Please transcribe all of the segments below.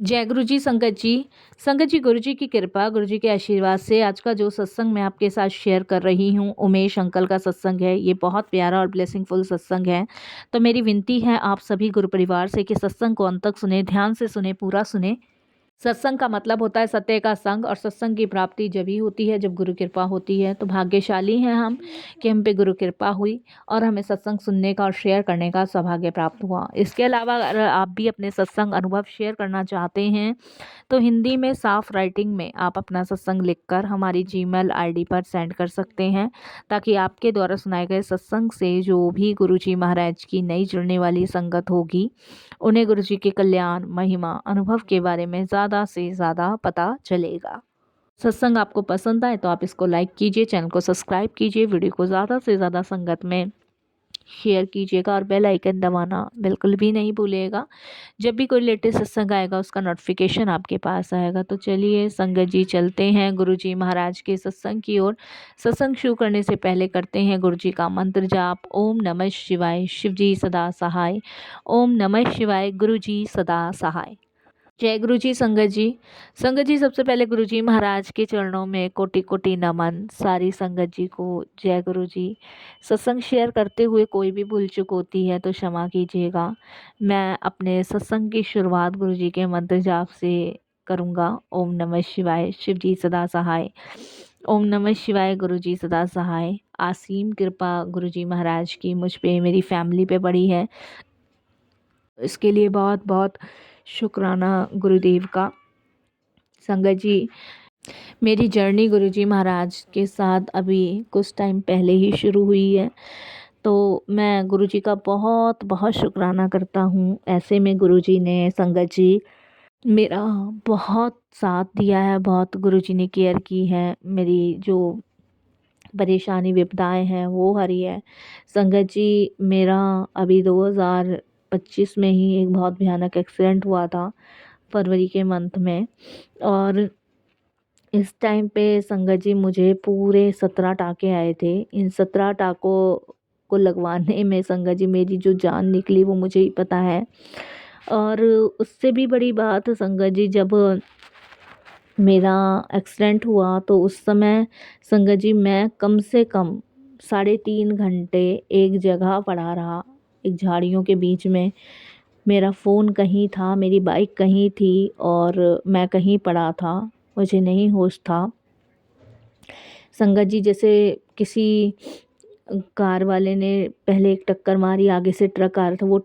जय गुरु जी। संगत जी, गुरु जी की कृपा, गुरु जी के आशीर्वाद से आज का जो सत्संग मैं आपके साथ शेयर कर रही हूँ, उमेश अंकल का सत्संग है। ये बहुत प्यारा और ब्लेसिंगफुल सत्संग है। तो मेरी विनती है आप सभी गुरु परिवार से कि सत्संग को अंत तक सुने, ध्यान से सुने, पूरा सुने। सत्संग का मतलब होता है सत्य का संग, और सत्संग की प्राप्ति जब ही होती है जब गुरु कृपा होती है। तो भाग्यशाली हैं हम कि हम पे गुरु कृपा हुई और हमें सत्संग सुनने का और शेयर करने का सौभाग्य प्राप्त हुआ। इसके अलावा अगर आप भी अपने सत्संग अनुभव शेयर करना चाहते हैं तो हिंदी में साफ राइटिंग में आप अपना सत्संग लिखकर हमारी जीमेल आईडी पर सेंड कर सकते हैं, ताकि आपके द्वारा सुनाए गए सत्संग से जो भी गुरुजी महाराज की नई जुड़ने वाली संगत होगी, उन्हें गुरुजी के कल्याण, महिमा, अनुभव के बारे में ज़्यादा से ज़्यादा पता चलेगा। सत्संग आपको पसंद आए तो आप इसको लाइक कीजिए, चैनल को सब्सक्राइब कीजिए, वीडियो को ज़्यादा से ज़्यादा संगत में शेयर कीजिएगा और बेल आइकन दबाना बिल्कुल भी नहीं भूलिएगा। जब भी कोई लेटेस्ट सत्संग आएगा उसका नोटिफिकेशन आपके पास आएगा। तो चलिए संगत जी, चलते हैं गुरुजी महाराज के सत्संग की ओर। सत्संग शुरू करने से पहले करते हैं गुरुजी का मंत्र जाप। ओम नमः शिवाय, शिव जी सदा सहाय। ओम नमः शिवाय, गुरुजी सदा सहाय। जय गुरु जी। संगत जी, सबसे पहले गुरु जी महाराज के चरणों में कोटि कोटि नमन। सारी संगत जी को जय गुरु जी। सत्संग शेयर करते हुए कोई भी भूल चूक होती है तो क्षमा कीजिएगा। मैं अपने सत्संग की शुरुआत गुरु जी के मंत्र जाप से करूँगा। ओम नमः शिवाय, शिव जी सदा सहाय। ओम नमः शिवाय, गुरु जी सदा सहाय। असीम कृपा गुरु जी महाराज की मुझ पे, मेरी फैमिली पे पड़ी है। इसके लिए बहुत बहुत शुक्राना गुरुदेव का। संगत जी, मेरी जर्नी गुरुजी महाराज के साथ अभी कुछ टाइम पहले ही शुरू हुई है, तो मैं गुरुजी का बहुत बहुत शुक्राना करता हूँ। ऐसे में गुरुजी ने, संगत जी, मेरा बहुत साथ दिया है, बहुत गुरुजी ने केयर की है। मेरी जो परेशानी विपदाएं हैं वो हरी है। संगत जी, मेरा अभी 2025 में ही एक बहुत भयानक एक्सीडेंट हुआ था, फरवरी के मंथ में। और इस टाइम पे संगत जी मुझे पूरे 17 टाँके आए थे। इन 17 टाँकों को लगवाने में संगत जी मेरी जो जान निकली वो मुझे ही पता है। और उससे भी बड़ी बात संगत जी, जब मेरा एक्सीडेंट हुआ तो उस समय संगत जी मैं कम से कम 3.5 घंटे एक जगह पड़ा रहा, एक झाड़ियों के बीच में। मेरा फ़ोन कहीं था, मेरी बाइक कहीं थी और मैं कहीं पड़ा था, मुझे नहीं होश था। संगत जी, जैसे किसी कार वाले ने पहले एक टक्कर मारी, आगे से ट्रक आ रहा था, वो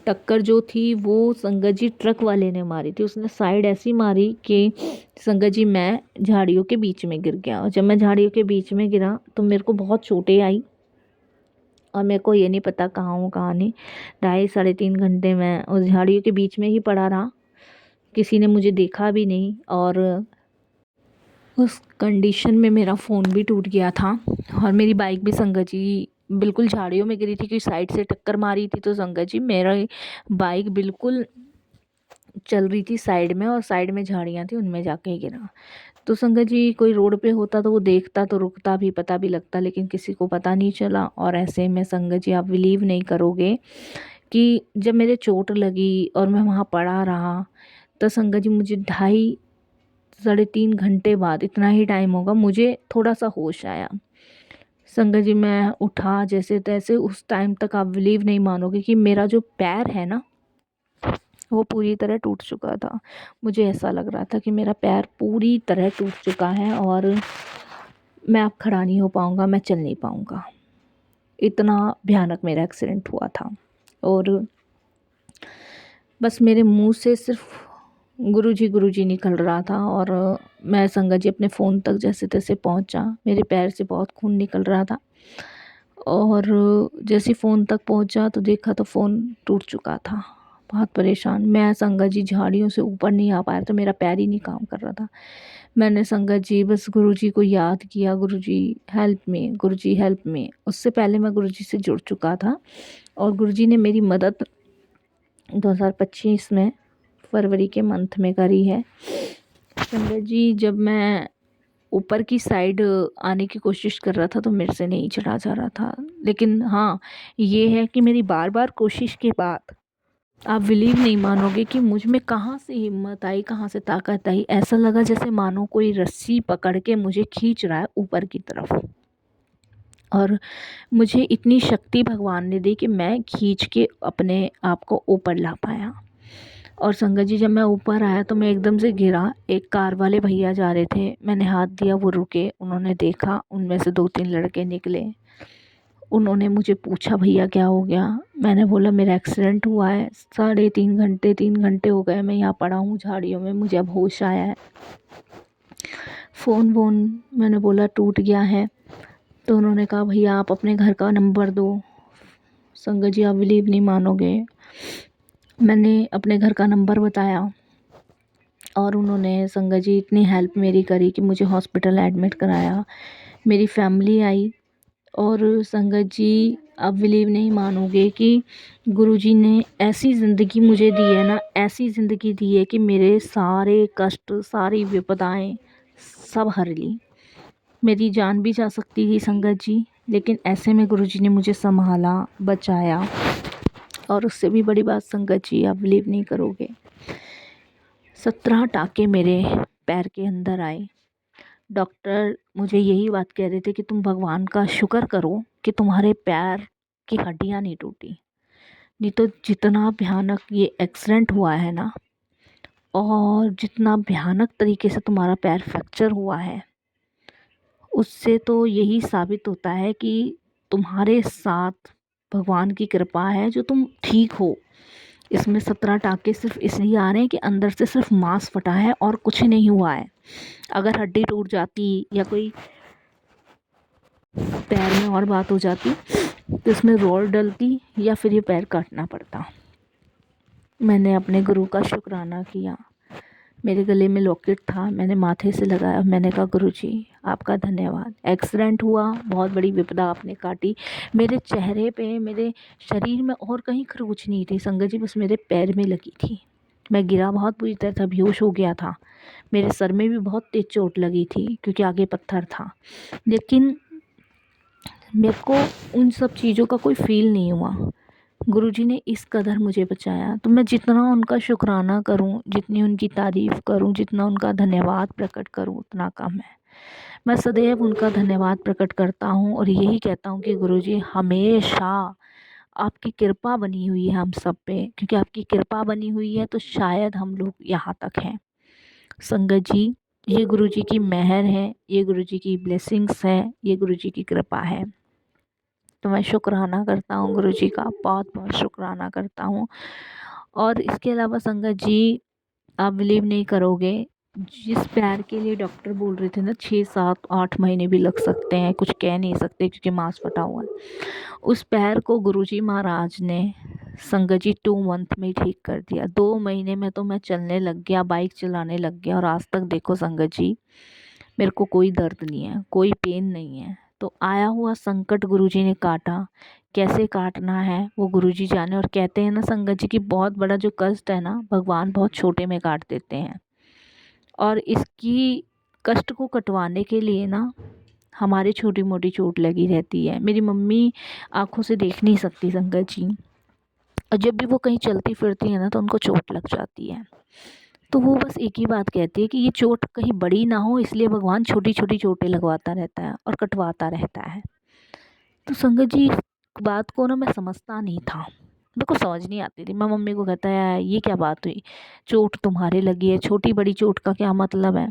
टक्कर जो थी वो संगत जी ट्रक वाले ने मारी थी। उसने साइड ऐसी मारी कि संगत जी मैं झाड़ियों के बीच में गिर गया। और जब मैं झाड़ियों के बीच में गिरा तो मेरे को बहुत चोटें आई और मेरे को ये नहीं पता कहाँ हूँ कहाँ नहीं। 2.5 से 3.5 घंटे मैं उस झाड़ियों के बीच में ही पड़ा रहा, किसी ने मुझे देखा भी नहीं। और उस कंडीशन में मेरा फ़ोन भी टूट गया था और मेरी बाइक भी संगत जी बिल्कुल झाड़ियों में गिरी थी, क्योंकि साइड से टक्कर मारी थी। तो संगत जी मेरा बाइक बिल्कुल चल रही थी साइड में, और साइड में झाड़ियाँ थी, उनमें जाके गिरा। तो संगत जी कोई रोड पे होता तो वो देखता तो रुकता भी, पता भी लगता, लेकिन किसी को पता नहीं चला। और ऐसे में संगत जी आप बिलीव नहीं करोगे कि जब मेरे चोट लगी और मैं वहाँ पड़ा रहा, तो संगत जी मुझे 2.5 से 3.5 घंटे बाद, इतना ही टाइम होगा, मुझे थोड़ा सा होश आया। संगत जी मैं उठा जैसे तैसे। उस टाइम तक आप बिलीव नहीं मानोगे कि मेरा जो पैर है ना वो पूरी तरह टूट चुका था। मुझे ऐसा लग रहा था कि मेरा पैर पूरी तरह टूट चुका है और मैं अब खड़ा नहीं हो पाऊँगा, मैं चल नहीं पाऊँगा। इतना भयानक मेरा एक्सीडेंट हुआ था। और बस मेरे मुंह से सिर्फ गुरुजी निकल रहा था। और मैं संगत जी अपने फ़ोन तक जैसे तैसे पहुंचा। मेरे पैर से बहुत खून निकल रहा था और जैसे फ़ोन तक पहुंचा तो देखा तो फ़ोन टूट चुका था। बहुत परेशान मैं, संगत जी झाड़ियों से ऊपर नहीं आ पाया था, मेरा पैर ही नहीं काम कर रहा था। मैंने संगत जी बस गुरुजी को याद किया, गुरुजी हेल्प मी, गुरुजी हेल्प मी। उससे पहले मैं गुरुजी से जुड़ चुका था और गुरुजी ने मेरी मदद 2025 में फरवरी के मंथ में करी है। संगत जी जब मैं ऊपर की साइड आने की कोशिश कर रहा था तो मेरे से नहीं चढ़ा जा रहा था, लेकिन हाँ ये है कि मेरी बार बार कोशिश के बाद आप बिलीव नहीं मानोगे कि मुझ में कहाँ से हिम्मत आई, कहाँ से ताकत आई। ऐसा लगा जैसे मानो कोई रस्सी पकड़ के मुझे खींच रहा है ऊपर की तरफ, और मुझे इतनी शक्ति भगवान ने दी कि मैं खींच के अपने आप को ऊपर ला पाया। और संगत जी, जब मैं ऊपर आया तो मैं एकदम से गिरा। एक कार वाले भैया जा रहे थे, मैंने हाथ दिया, वो रुके, उन्होंने देखा, उनमें से 2-3 लड़के निकले। उन्होंने मुझे पूछा, भैया क्या हो गया? मैंने बोला मेरा एक्सीडेंट हुआ है, 3.5 घंटे 3 घंटे हो गए मैं यहाँ पड़ा हूँ झाड़ियों में, मुझे अब होश आया है। फ़ोन वोन मैंने बोला टूट गया है। तो उन्होंने कहा भैया आप अपने घर का नंबर दो। संगत जी, आप बिलीव नहीं मानोगे, मैंने अपने घर का नंबर बताया और उन्होंने संगत जी इतनी हेल्प मेरी करी कि मुझे हॉस्पिटल एडमिट कराया। मेरी फैमिली आई। और संगत जी, आप बिलीव नहीं मानोगे कि गुरुजी ने ऐसी ज़िंदगी मुझे दी है ना, ऐसी ज़िंदगी दी है कि मेरे सारे कष्ट, सारी विपदाएं सब हर ली। मेरी जान भी जा सकती थी संगत जी, लेकिन ऐसे में गुरुजी ने मुझे संभाला, बचाया। और उससे भी बड़ी बात संगत जी, आप बिलीव नहीं करोगे, 17 टाँके मेरे पैर के अंदर आए। डॉक्टर मुझे यही बात कह रहे थे कि तुम भगवान का शुक्र करो कि तुम्हारे पैर की हड्डियाँ नहीं टूटी, नहीं तो जितना भयानक ये एक्सीडेंट हुआ है ना, और जितना भयानक तरीके से तुम्हारा पैर फ्रैक्चर हुआ है, उससे तो यही साबित होता है कि तुम्हारे साथ भगवान की कृपा है जो तुम ठीक हो। इसमें 17 टाँके सिर्फ इसलिए आ रहे हैं कि अंदर से सिर्फ मांस फटा है और कुछ नहीं हुआ है। अगर हड्डी टूट जाती या कोई पैर में और बात हो जाती तो इसमें रॉड डलती या फिर ये पैर काटना पड़ता। मैंने अपने गुरु का शुक्राना किया। मेरे गले में लॉकेट था, मैंने माथे से लगाया। मैंने कहा गुरुजी आपका धन्यवाद। एक्सीडेंट हुआ, बहुत बड़ी विपदा आपने काटी। मेरे चेहरे पे, मेरे शरीर में और कहीं खरोंच नहीं थी संगत जी, बस मेरे पैर में लगी थी। मैं गिरा बहुत बुरी तरह था, बेहोश हो गया था। मेरे सर में भी बहुत तेज चोट लगी थी क्योंकि आगे पत्थर था, लेकिन मेरे को उन सब चीज़ों का कोई फ़ील नहीं हुआ। गुरुजी ने इस कदर मुझे बचाया। तो मैं जितना उनका शुक्राना करूं, जितनी उनकी तारीफ़ करूं, जितना उनका धन्यवाद प्रकट करूं, उतना कम है। मैं सदैव उनका धन्यवाद प्रकट करता हूं और यही कहता हूं कि गुरुजी हमेशा आपकी कृपा बनी हुई है हम सब पे, क्योंकि आपकी कृपा बनी हुई है तो शायद हम लोग यहाँ तक हैं। संगत जी, ये गुरुजी की मेहर है, ये गुरुजी की ब्लेसिंग्स है, ये गुरुजी की कृपा है। तो मैं शुक्राना करता हूँ गुरुजी का, बहुत बहुत शुक्राना करता हूँ। और इसके अलावा संगत जी, आप बिलीव नहीं करोगे, जिस पैर के लिए डॉक्टर बोल रहे थे ना 6, 7, 8 महीने भी लग सकते हैं, कुछ कह नहीं सकते क्योंकि मांस फटा हुआ है, उस पैर को गुरुजी महाराज ने संगत जी 2 मंथ में ही ठीक कर दिया। 2 महीने में तो मैं चलने लग गया, बाइक चलाने लग गया, और आज तक देखो संगत जी मेरे को कोई दर्द नहीं है, कोई पेन नहीं है। तो आया हुआ संकट गुरुजी ने काटा, कैसे काटना है वो गुरुजी जाने। और कहते हैं ना संगत जी कि बहुत बड़ा जो कष्ट है ना, भगवान बहुत छोटे में काट देते हैं। और इसकी कष्ट को कटवाने के लिए ना हमारे छोटी मोटी चोट लगी रहती है। मेरी मम्मी आंखों से देख नहीं सकती संगत जी, और जब भी वो कहीं चलती फिरती है ना तो उनको चोट लग जाती है। तो वो बस एक ही बात कहती है कि ये चोट कहीं बड़ी ना हो, इसलिए भगवान छोटी छोटी चोटें लगवाता रहता है और कटवाता रहता है। तो संगत जी, इस बात को ना मैं समझता नहीं था, मेरे को समझ नहीं आती थी। मैं मम्मी को कहता है ये क्या बात हुई, चोट तुम्हारे लगी है, छोटी बड़ी चोट का क्या मतलब है।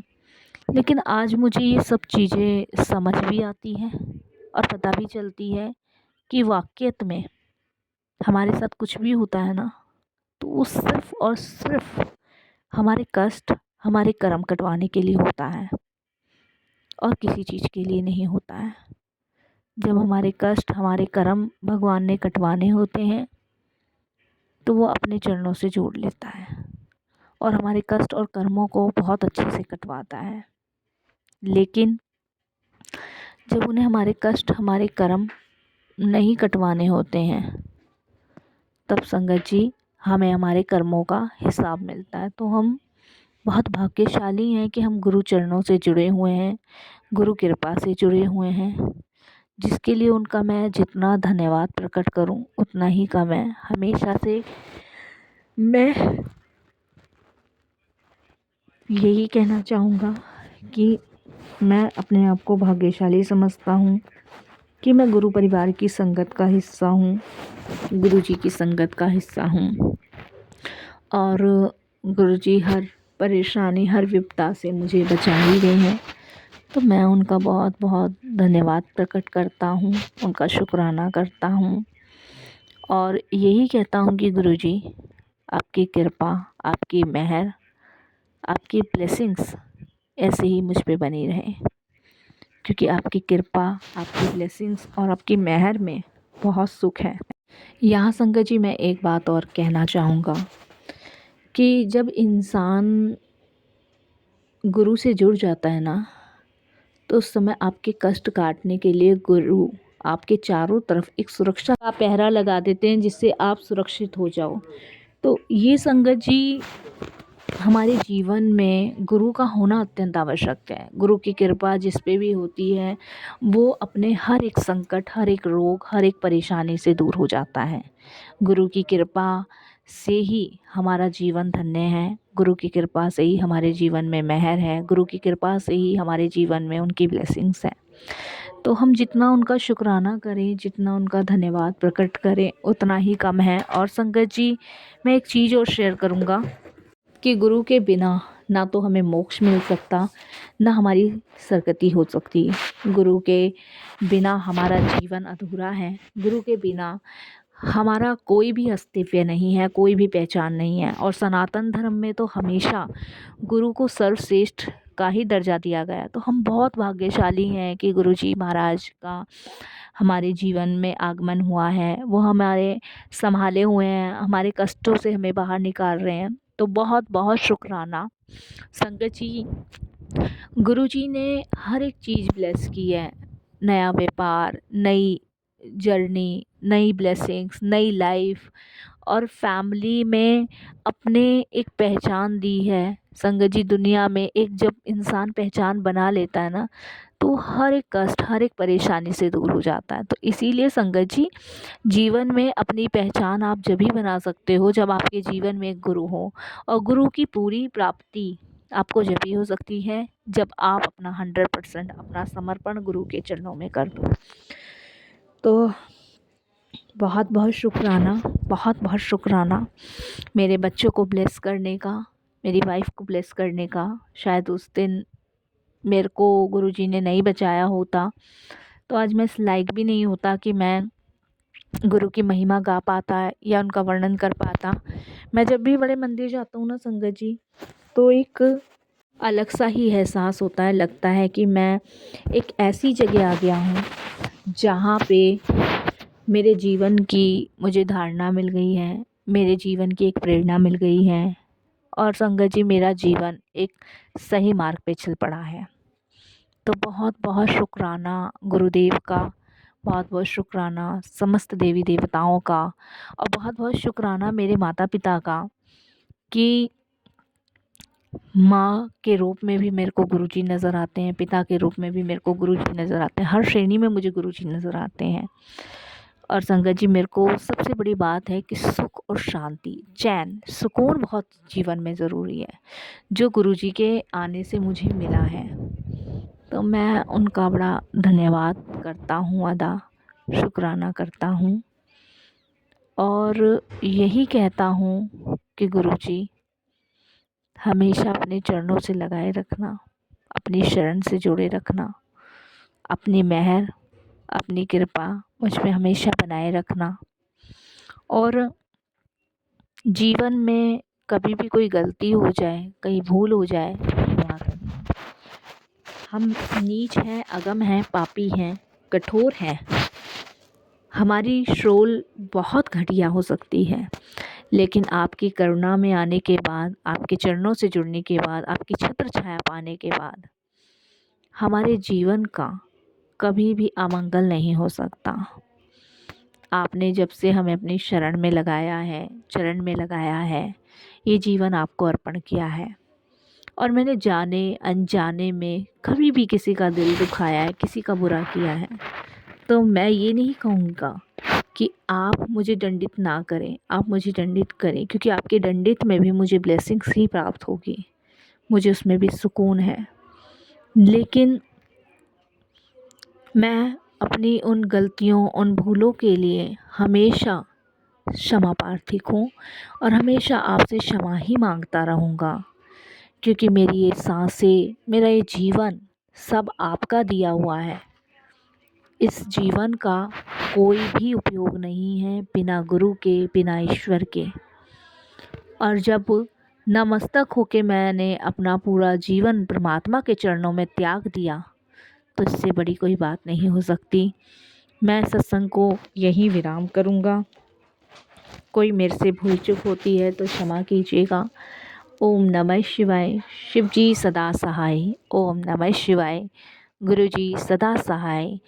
लेकिन आज मुझे ये सब चीज़ें समझ भी आती हैं और पता भी चलती है कि वाक़ई में हमारे साथ कुछ भी होता है ना, तो वो सिर्फ़ और सिर्फ़ हमारे कष्ट, हमारे कर्म कटवाने के लिए होता है और किसी चीज़ के लिए नहीं होता है। जब हमारे कष्ट, हमारे कर्म भगवान ने कटवाने होते हैं तो वो अपने चरणों से जोड़ लेता है और हमारे कष्ट और कर्मों को बहुत अच्छे से कटवाता है। लेकिन जब उन्हें हमारे कष्ट, हमारे कर्म नहीं कटवाने होते हैं, तब संगत जी हमें हमारे कर्मों का हिसाब मिलता है। तो हम बहुत भाग्यशाली हैं कि हम गुरु चरणों से जुड़े हुए हैं, गुरु कृपा से जुड़े हुए हैं, जिसके लिए उनका मैं जितना धन्यवाद प्रकट करूं उतना ही कम है। हमेशा से मैं यही कहना चाहूँगा कि मैं अपने आप को भाग्यशाली समझता हूँ कि मैं गुरु परिवार की संगत का हिस्सा हूँ, गुरुजी की संगत का हिस्सा हूँ। और गुरुजी हर परेशानी, हर विपदा से मुझे बचा ही रहे हैं। तो मैं उनका बहुत बहुत धन्यवाद प्रकट करता हूँ, उनका शुक्राना करता हूँ और यही कहता हूँ कि गुरुजी आपकी कृपा, आपकी मेहर, आपकी ब्लेसिंग्स ऐसे ही मुझ पे बनी रहे, क्योंकि आपकी कृपा, आपकी ब्लेसिंग्स और आपकी मेहर में बहुत सुख है। यहाँ संगत जी मैं एक बात और कहना चाहूँगा कि जब इंसान गुरु से जुड़ जाता है ना, तो उस समय आपके कष्ट काटने के लिए गुरु आपके चारों तरफ एक सुरक्षा का पहरा लगा देते हैं, जिससे आप सुरक्षित हो जाओ। तो ये संगत जी हमारे जीवन में गुरु का होना अत्यंत आवश्यक है। गुरु की कृपा जिस पे भी होती है, वो अपने हर एक संकट, हर एक रोग, हर एक परेशानी से दूर हो जाता है। गुरु की कृपा से ही हमारा जीवन धन्य है, गुरु की कृपा से ही हमारे जीवन में मेहर है, गुरु की कृपा से ही हमारे जीवन में उनकी ब्लेसिंग्स हैं। तो हम जितना उनका शुक्राना करें, जितना उनका धन्यवाद प्रकट करें, उतना ही कम है। और संगत जी मैं एक चीज़ और शेयर करूँगा कि गुरु के बिना ना तो हमें मोक्ष मिल सकता, ना हमारी सद्गति हो सकती। गुरु के बिना हमारा जीवन अधूरा है, गुरु के बिना हमारा कोई भी अस्तित्व नहीं है, कोई भी पहचान नहीं है। और सनातन धर्म में तो हमेशा गुरु को सर्वश्रेष्ठ का ही दर्जा दिया गया। तो हम बहुत भाग्यशाली हैं कि गुरुजी महाराज का हमारे जीवन में आगमन हुआ है, वो हमारे संभाले हुए हैं, हमारे कष्टों से हमें बाहर निकाल रहे हैं। तो बहुत बहुत शुक्राना संगत जी। गुरुजी ने हर एक चीज़ ब्लेस की है, नया व्यापार, नई जर्नी, नई ब्लेसिंग्स, नई लाइफ और फैमिली में अपने एक पहचान दी है। संगत जी दुनिया में एक जब इंसान पहचान बना लेता है ना, तो हर एक कष्ट, हर एक परेशानी से दूर हो जाता है। तो इसीलिए संगत जी जीवन में अपनी पहचान आप जब ही बना सकते हो जब आपके जीवन में एक गुरु हो। और गुरु की पूरी प्राप्ति आपको जब ही हो सकती है जब आप अपना 100% अपना समर्पण गुरु के चरणों में कर दो। तो बहुत बहुत शुक्राना, बहुत बहुत शुक्राना मेरे बच्चों को ब्लेस करने का, मेरी वाइफ को ब्लेस करने का। शायद उस दिन मेरे को गुरुजी ने नहीं बचाया होता तो आज मैं इस लायक भी नहीं होता कि मैं गुरु की महिमा गा पाता या उनका वर्णन कर पाता। मैं जब भी बड़े मंदिर जाता हूँ ना संगत जी, तो एक अलग सा ही एहसास होता है, लगता है कि मैं एक ऐसी जगह आ गया हूँ जहाँ पे मेरे जीवन की मुझे धारणा मिल गई है, मेरे जीवन की एक प्रेरणा मिल गई है और संगत जी मेरा जीवन एक सही मार्ग पे चल पड़ा है। तो बहुत बहुत शुक्राना गुरुदेव का, बहुत बहुत शुक्राना समस्त देवी देवताओं का और बहुत बहुत शुक्राना मेरे माता पिता का कि माँ के रूप में भी मेरे को गुरुजी नज़र आते हैं, पिता के रूप में भी मेरे को गुरुजी नज़र आते हैं, हर श्रेणी में मुझे गुरुजी नज़र आते हैं। और संगत जी मेरे को सबसे बड़ी बात है कि सुख और शांति, चैन, सुकून बहुत जीवन में ज़रूरी है, जो गुरुजी के आने से मुझे मिला है। तो मैं उनका बड़ा धन्यवाद करता हूँ, अदा शुक्राना करता हूँ और यही कहता हूँ कि गुरुजी हमेशा अपने चरणों से लगाए रखना, अपनी शरण से जोड़े रखना, अपनी मेहर, अपनी कृपा मुझ पे हमेशा बनाए रखना। और जीवन में कभी भी कोई गलती हो जाए, कहीं भूल हो जाए, क्षमा करना। हम नीच हैं, अगम हैं, पापी हैं, कठोर हैं, हमारी शोल बहुत घटिया हो सकती है, लेकिन आपकी करुणा में आने के बाद, आपके चरणों से जुड़ने के बाद, आपकी छत्र छाया पाने के बाद हमारे जीवन का कभी भी अमंगल नहीं हो सकता। आपने जब से हमें अपनी शरण में लगाया है, चरण में लगाया है, ये जीवन आपको अर्पण किया है और मैंने जाने अनजाने में कभी भी किसी का दिल दुखाया है, किसी का बुरा किया है, तो मैं ये नहीं कहूँगा कि आप मुझे दंडित ना करें, आप मुझे दंडित करें, क्योंकि आपके दंडित में भी मुझे ब्लेसिंग्स ही प्राप्त होगी, मुझे उसमें भी सुकून है। लेकिन मैं अपनी उन गलतियों, उन भूलों के लिए हमेशा क्षमा प्रार्थी हूँ और हमेशा आपसे क्षमा ही मांगता रहूँगा, क्योंकि मेरी ये सांसें, मेरा ये जीवन सब आपका दिया हुआ है। इस जीवन का कोई भी उपयोग नहीं है बिना गुरु के, बिना ईश्वर के। और जब नतमस्तक होके मैंने अपना पूरा जीवन परमात्मा के चरणों में त्याग दिया, तो इससे बड़ी कोई बात नहीं हो सकती। मैं सत्संग को यहीं विराम करूँगा। कोई मेरे से भूल चूक होती है तो क्षमा कीजिएगा। ओम नमः शिवाय। शिव जी सदा सहाय। ओम नमः शिवाय। गुरु जी सदा सहाय।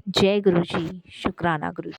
जय गुरु जी। शुक्राना गुरु जी।